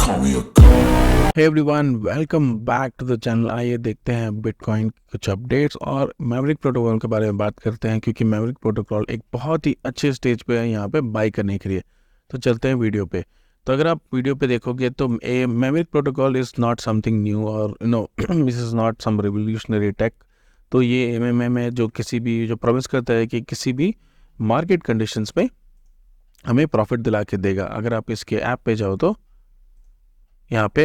Hey everyone, welcome back to the channel. आइए देखते हैं बिटकॉइन के कुछ अपडेट्स और मैवरिक प्रोटोकॉल के बारे में बात करते हैं, क्योंकि मैवरिक प्रोटोकॉल एक बहुत ही अच्छे स्टेज पे है यहाँ पे बाई करने के लिए। तो चलते हैं वीडियो पे। तो अगर आप वीडियो पे देखोगे तो Maverick protocol is not something new और this is not some revolutionary tech. तो ये एमएमएम है जो किसी भी जो प्रॉमिस करता है कि किसी भी मार्केट कंडीशंस पे हमें प्रॉफिट दिला के देगा। अगर आप इसके ऐप पे जाओ तो यहाँ पे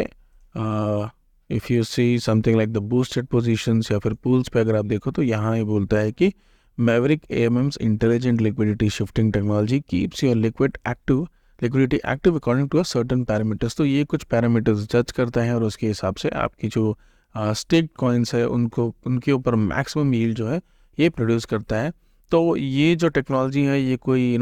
if you see something like the boosted positions या फिर पूल्स पे अगर आप देखो तो यहाँ ये बोलता है कि Maverick AMMs intelligent liquidity shifting technology keeps your liquidity active according to a certain parameters. तो ये कुछ पैरामीटर्स जज करता है और उसके हिसाब से आपकी जो स्टेक कॉइन्स है उनको उनके ऊपर मैक्सिमम यील्ड जो है ये प्रोड्यूस करता है। तो ये जो टेक्नोलॉजी है ये कोई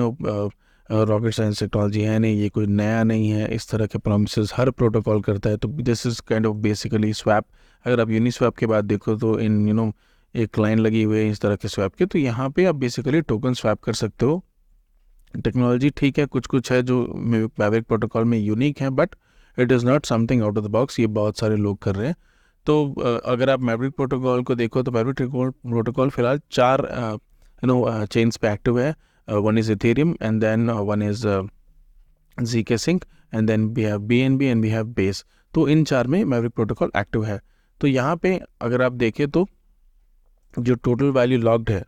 रॉकेट साइंस टेक्नोलॉजी है नहीं, ये कोई नया नहीं है। इस तरह के प्रॉमिसेस हर प्रोटोकॉल करता है। तो this is kind of basically swap. अगर आप यूनिस्वैप के बाद देखो तो इन एक लाइन लगी हुई है इस तरह के स्वैप के, तो यहाँ पे आप बेसिकली टोकन स्वैप कर सकते हो। टेक्नोलॉजी ठीक है, कुछ कुछ है जो मैवरिक प्रोटोकॉल में यूनिक है, but it is not something out of the box. ये बहुत सारे लोग कर रहे हैं। तो अगर आप मैवरिक प्रोटोकॉल को देखो तो मैवरिक प्रोटोकॉल फिलहाल 4 चेन्स पे एक्टिव है। One is Ethereum, and then one is zk sync, and then we have BNB and we have Base। तो इन 4 में मैवरिक प्रोटोकॉल एक्टिव है। तो यहाँ पे अगर आप देखें तो जो टोटल वैल्यू लॉग्ड है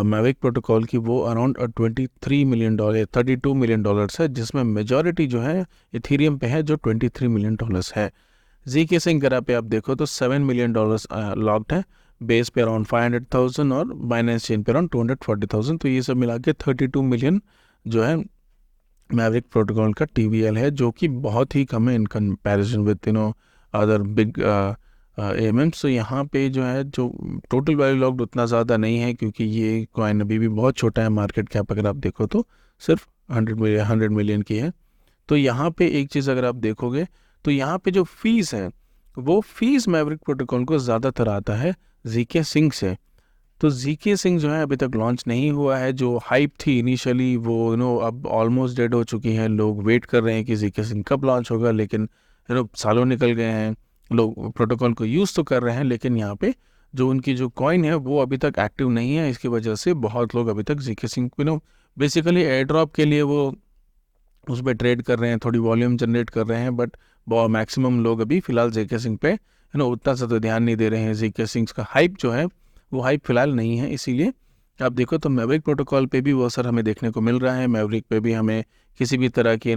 मैवरिक प्रोटोकॉल की वो अराउंड $23 मिलियन $32 मिलियन है, जिसमें मेजॉरिटी जो है इथेरियम पे है जो $23 मिलियन है। zk sync अगर पे आप देखो तो $7 मिलियन लॉग्ड है, बेस पे अराउंड 500,000 और बाइनेंस चेन पे अराउंड 240,000। तो ये सब मिला के 32 मिलियन जो है मैवरिक प्रोटोकॉल का TVL है, जो कि बहुत ही कम है in comparison with other big AMMs. तो यहाँ पे जो है जो टोटल वैल्यू लॉक्ड उतना ज़्यादा नहीं है, क्योंकि ये कॉइन अभी भी बहुत छोटा है। मार्केट कैप अगर आप देखो तो सिर्फ 100 मिलियन की है। तो यहाँ पे एक चीज़ अगर आप देखोगे तो यहाँ पे जो फीस है वो फीस मैवरिक प्रोटोकॉल को ज़्यादातर आता है zk sync से। तो zk sync जो है अभी तक लॉन्च नहीं हुआ है। जो हाइप थी इनिशियली वो अब ऑलमोस्ट डेड हो चुकी है। लोग वेट कर रहे हैं कि zk sync कब लॉन्च होगा, लेकिन सालों निकल गए हैं। लोग प्रोटोकॉल को यूज़ तो कर रहे हैं, लेकिन यहाँ पे जो उनकी जो कॉइन है वो अभी तक एक्टिव नहीं है। इसकी वजह से बहुत लोग अभी तक zk sync basically air drop के लिए वो उस पर ट्रेड कर रहे हैं, थोड़ी वॉल्यूम जनरेट कर रहे हैं, बट मैक्सिमम लोग अभी फिलहाल zk sync पे उतना सा तो ध्यान नहीं दे रहे हैं। zk sync का हाइप जो है वो हाइप फिलहाल नहीं है। इसीलिए आप देखो तो मैवरिक प्रोटोकॉल पे भी वो असर हमें देखने को मिल रहा है। मैवरिक पे भी हमें किसी भी तरह की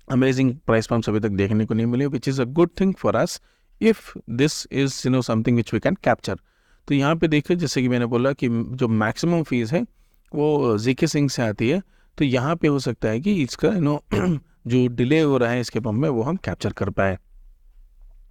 अमेजिंग प्राइस पम्प्स अभी तक देखने को नहीं मिले, which is a good thing for us if this is something which we can capture. तो यहाँ पे देखिए, जैसे कि मैंने बोला कि जो मैक्सिमम फीस है वो zk sync से आती है। तो यहाँ पे हो सकता है कि इसका जो डिले हो रहा है इसके पम्प में वो हम कैप्चर कर पाए।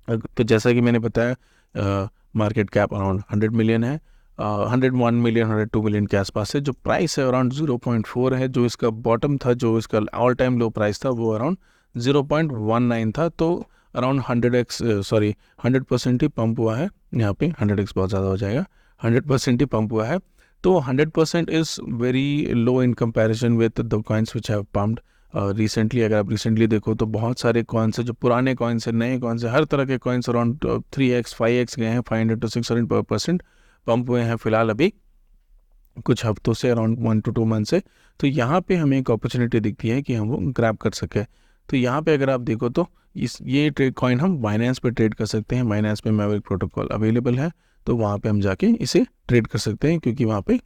तो जैसा कि मैंने बताया मार्केट कैप अराउंड 100 मिलियन है, 101 मिलियन 102 मिलियन के आसपास है। जो प्राइस है अराउंड 0.4 है। जो इसका बॉटम था, जो इसका ऑल टाइम लो प्राइस था वो अराउंड 0.19 था। तो अराउंड 100% ही पंप हुआ है। यहाँ पे 100x बहुत ज़्यादा हो जाएगा, 100% ही पंप हुआ है। तो 100% is very low in comparison with the coins which have pumped recently. अगर आप रिसेंटली देखो तो बहुत सारे कॉइन्स है, जो पुराने कॉइन्स है, नए कॉइन्स है, हर तरह के कॉइन्स अराउंड 3x 5x गए हैं, 500 to 600% पंप हुए हैं फिलहाल अभी कुछ हफ्तों से, अराउंड 1 to 2 मंथ से। तो यहाँ पे हमें एक अपॉर्चुनिटी दिखती है कि हम वो ग्रैब कर सके। तो यहाँ पे अगर आप देखो तो ये ट्रेड कॉइन हम बाइनेंस पे ट्रेड कर सकते हैं। बाइनेंस पे मैवरिक प्रोटोकॉल अवेलेबल है, तो वहाँ पे हम जाके इसे ट्रेड कर सकते हैं, क्योंकि वहाँ पे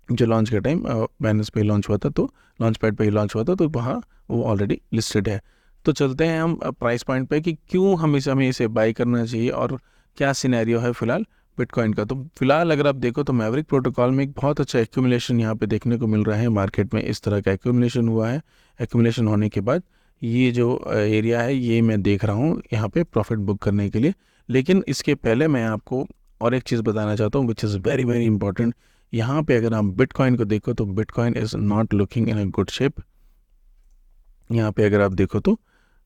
जो लॉन्च के टाइम बाइनेंस पे लॉन्च हुआ था, तो लॉन्च पैड पे ही लॉन्च हुआ था, तो वहाँ वो ऑलरेडी लिस्टेड है। तो चलते हैं हम प्राइस पॉइंट पे कि क्यों हमें इसे बाई करना चाहिए और क्या सिनेरियो है फिलहाल बिटकॉइन का। तो फिलहाल अगर आप देखो तो मैवरिक प्रोटोकॉल में एक बहुत अच्छा एक्यूमुलेशन यहाँ पे देखने को मिल रहा है। मार्केट में इस तरह का एक्यूमुलेशन हुआ है। एक्यूमुलेशन होने के बाद ये जो एरिया है ये मैं देख रहा हूँ यहाँ पे प्रॉफिट बुक करने के लिए। लेकिन इसके पहले मैं आपको और एक चीज़ बताना चाहता हूँ which is very very important. यहाँ पे अगर आप बिटकॉइन को देखो तो bitcoin is not looking in a good shape. यहाँ पे अगर आप देखो तो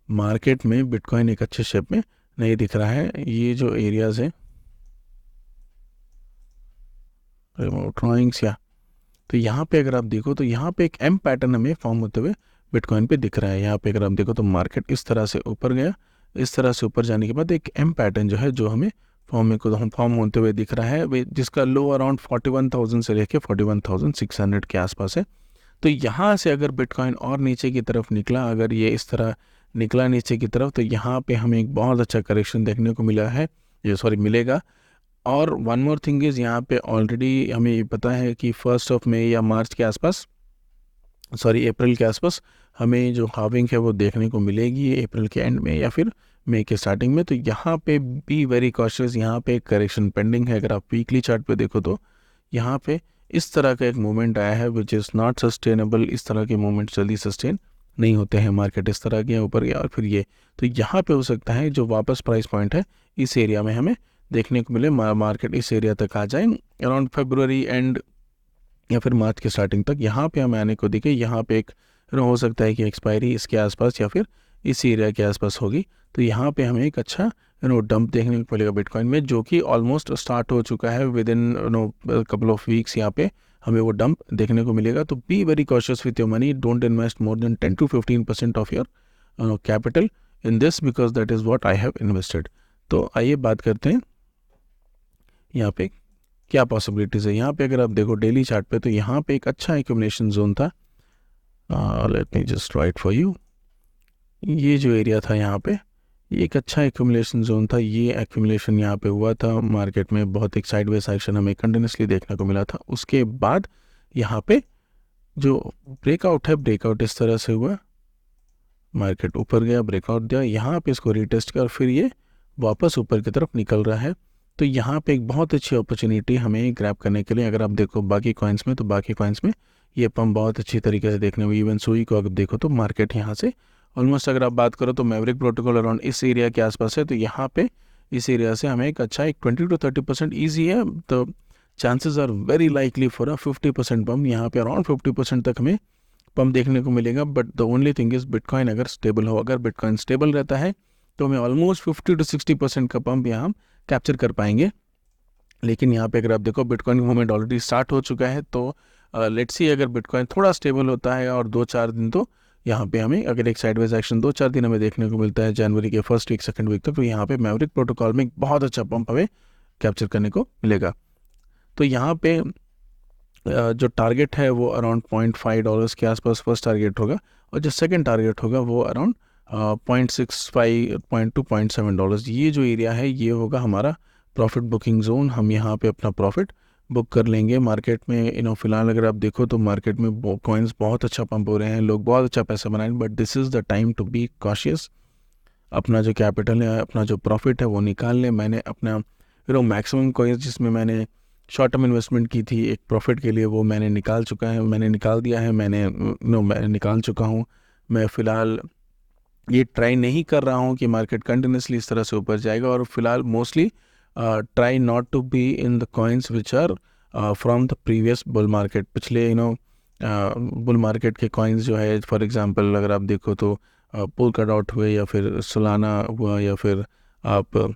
मार्केट में बिटकॉइन एक अच्छे शेप में नहीं दिख रहा है। ये जो एरियाज है ड्राइंग्स या, तो यहाँ पे अगर आप देखो तो यहाँ पे एक एम पैटर्न हमें फॉर्म होते हुए बिटकॉइन पे दिख रहा है। यहाँ पे अगर आप देखो तो मार्केट इस तरह से ऊपर गया, इस तरह से ऊपर जाने के बाद एक एम पैटर्न जो है जो हमें फॉर्म होते हुए दिख रहा है, जिसका लो अराउंड 41,000 से लेके 41,600 के आसपास है। तो यहाँ से अगर बिटकॉइन और नीचे की तरफ निकला, अगर ये इस तरह निकला नीचे की तरफ, तो यहाँ पे हमें एक बहुत अच्छा करेक्शन देखने को मिलेगा। और वन मोर थिंग इज़, यहाँ पे ऑलरेडी हमें ये पता है कि 1 मई या अप्रैल के आसपास हमें जो हाविंग है वो देखने को मिलेगी, अप्रैल के एंड में या फिर मई के स्टार्टिंग में। तो यहाँ पे बी वेरी कॉशियस, यहाँ पे एक करेक्शन पेंडिंग है। अगर आप वीकली चार्ट पे देखो तो यहाँ पे इस तरह का एक मूवमेंट आया है विच इज़ नॉट सस्टेनेबल। इस तरह के मूवमेंट जल्दी सस्टेन नहीं होते हैं, मार्केट इस तरह के ऊपर गया और फिर ये, तो यहाँ पे हो सकता है जो वापस प्राइस पॉइंट है इस एरिया में हमें देखने को मिले, मार्केट इस एरिया तक आ जाए अराउंड फरवरी एंड या फिर मार्च के स्टार्टिंग तक। यहाँ पे हमें आने को दिखे, यहाँ पे एक हो सकता है कि एक्सपायरी इसके आसपास या फिर इस एरिया के आसपास होगी। तो यहाँ पे हमें एक अच्छा डंप देखने को मिलेगा बिटकॉइन में, जो कि ऑलमोस्ट स्टार्ट हो चुका है with in couple of weeks. यहाँ पे हमें वो डंप देखने को मिलेगा। तो be very cautious with your money, don't invest more than 10 to 15% of your capital in this, because that is what I have invested. तो आइए बात करते हैं यहाँ पे क्या पॉसिबिलिटीज़ है। यहाँ पे अगर आप देखो डेली चार्ट पे, तो यहाँ पे एक अच्छा एक्यूमुलेशन जोन था। Let me just right for you, ये जो एरिया था यहाँ पे, ये एक अच्छा एक्यूमुलेशन जोन था। ये एक्यूमुलेशन यहाँ पे हुआ था, मार्केट में बहुत एक साइडवेज एक्शन हमें कंटिन्यूसली देखने को मिला था। उसके बाद यहाँ पे जो ब्रेकआउट है, ब्रेकआउट इस तरह से हुआ, मार्केट ऊपर गया, ब्रेकआउट दिया, यहाँ पे इसको रिटेस्ट किया और फिर ये वापस ऊपर की तरफ निकल रहा है। तो यहाँ पे एक बहुत अच्छी अपॉर्चुनिटी हमें ग्रैब करने के लिए। अगर आप देखो बाकी कॉइन्स में, तो बाकी कॉइन्स में ये पंप बहुत अच्छी तरीके से देखने में, इवन सुई को अगर देखो तो मार्केट यहाँ से ऑलमोस्ट, अगर आप बात करो तो मैवरिक प्रोटोकॉल अराउंड इस एरिया के आसपास है। तो यहाँ पे इस एरिया से हमें एक अच्छा एक 20 to 30% ईजी है। तो chances are very likely for a 50% pump. यहाँ पे अराउंड 50% तक हमें पम्प देखने को मिलेगा। But the only thing is bitcoin अगर स्टेबल हो, अगर बिटकॉइन स्टेबल रहता है तो हमें ऑलमोस्ट 50 to 60% का पम्प यहाँ हम कैप्चर कर पाएंगे। लेकिन यहाँ पे अगर आप देखो बिटकॉइन का मूवमेंट ऑलरेडी स्टार्ट हो चुका है। तो लेट्स सी अगर बिटकॉइन थोड़ा स्टेबल होता है और 2-4 दिन, तो यहाँ पे हमें अगर एक साइडवेज एक्शन 2-4 दिन हमें देखने को मिलता है जनवरी के फर्स्ट वीक सेकंड वीक तक, तो यहाँ पे मैवरिक प्रोटोकॉल में एक बहुत अच्छा पंप हमें कैप्चर करने को मिलेगा। तो यहाँ पे जो टारगेट है वो अराउंड $0.5 के आसपास फर्स्ट टारगेट होगा, और जो सेकंड टारगेट होगा वो अराउंड $0.65 to $0.7। ये जो एरिया है ये होगा हमारा प्रॉफिट बुकिंग जोन। हम यहाँ पे अपना प्रॉफिट बुक कर लेंगे। मार्केट में फिलहाल अगर आप देखो तो मार्केट में कॉइन्स बहुत अच्छा पंप हो रहे हैं, लोग बहुत अच्छा पैसा बना रहे हैं, but this is the time to be cautious. अपना जो कैपिटल है, अपना जो प्रॉफिट है वो निकाल लें। मैंने अपना मैक्सिमम कॉइन्स जिसमें मैंने शॉर्ट टर्म इन्वेस्टमेंट की थी एक प्रॉफिट के लिए, वो मैंने निकाल दिया है, मैं निकाल चुका हूँ। मैं फ़िलहाल ये ट्राई नहीं कर रहा हूँ कि मार्केट कंटिन्यूसली इस तरह से ऊपर जाएगा, और फिलहाल mostly try not to be in the coins which are from the previous bull market. पिछले बुल मार्केट के कॉइन्स जो है, फॉर एग्जांपल अगर आप देखो तो पोलकाडॉट हुए या फिर सोलाना हुआ या फिर आप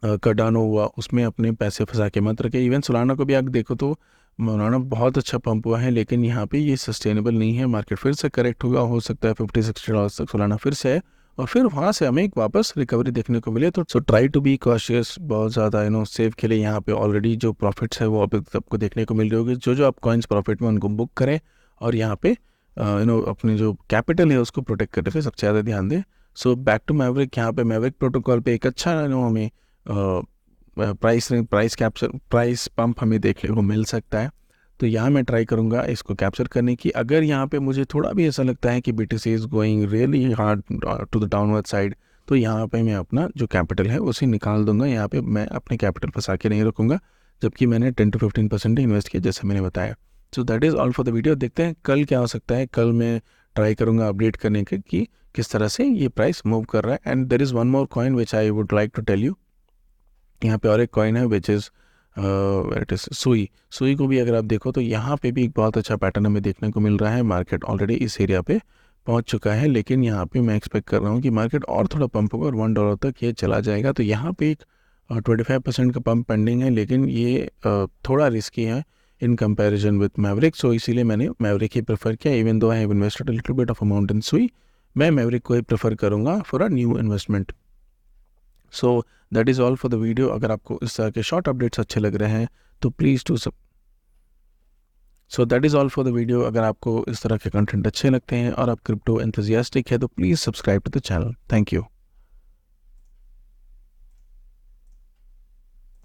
कार्डानो हुआ, उसमें अपने पैसे फंसा के मत रखे। इवन सोलाना को भी आप देखो तो सोलाना बहुत अच्छा पंप हुआ है, लेकिन यहाँ पे ये सस्टेनेबल नहीं है। मार्केट फिर से करेक्ट होगा, हो सकता है $50-60 तक सोलाना फिर से है, और फिर वहाँ से हमें एक वापस रिकवरी देखने को मिले। तो ट्राई टू बी कॉशियस, बहुत ज़्यादा सेव के लिए यहाँ पे ऑलरेडी जो प्रॉफिट्स है वो अभी सबको देखने को मिल रही होगी। जो आप कॉइन्स प्रॉफिट में उनको बुक करें, और यहाँ पे अपनी जो कैपिटल है उसको प्रोटेक्ट करने पे सबसे ज़्यादा ध्यान दें। सो बैक टू मैवरिक, यहाँ पे मैवरिक प्रोटोकॉल पे एक अच्छा हमें प्राइस पंप हमें देखने को मिल सकता है। तो यहाँ मैं ट्राई करूँगा इसको कैप्चर करने की। अगर यहाँ पे मुझे थोड़ा भी ऐसा लगता है कि BTC is going really hard to the downward side, तो यहाँ पे मैं अपना जो कैपिटल है उसे निकाल दूंगा। यहाँ पे मैं अपने कैपिटल फंसा के नहीं रखूँगा, जबकि मैंने 10 to 15% इन्वेस्ट किया जैसे मैंने बताया। सो that is all for the video. देखते हैं कल क्या हो सकता है। कल मैं ट्राई करूँगा अपडेट करने के कि किस तरह से ये प्राइस मूव कर रहा है। And there is one more coin which I would like to tell you. यहाँ पे और एक कॉइन है विच इज़ इट इज़ सुई को भी अगर आप देखो तो यहाँ पे भी एक बहुत अच्छा पैटर्न हमें देखने को मिल रहा है। मार्केट ऑलरेडी इस एरिया पे पहुँच चुका है, लेकिन यहाँ पे मैं एक्सपेक्ट कर रहा हूँ कि मार्केट और थोड़ा पंप होगा और $1 तक ये चला जाएगा। तो यहाँ पे एक 25% का पंप पेंडिंग है, लेकिन ये थोड़ा रिस्की है। इन कंपैरिजन विथ मैवरिक, सो इसीलिए मैंने मैवरिक ही प्रेफर किया। Even though I have invested a little bit of amount in सुई, मैं मैवरिक को ही प्रेफर करूँगा for a new investment. So that is all for the video. अगर आपको इस तरह के शॉर्ट अपडेट्स अच्छे लग रहे हैं तो please to so that is all for the video. अगर आपको इस तरह के कंटेंट अच्छे लगते हैं और आप क्रिप्टो एंथुसियास्टिक है तो please subscribe to the channel. Thank you.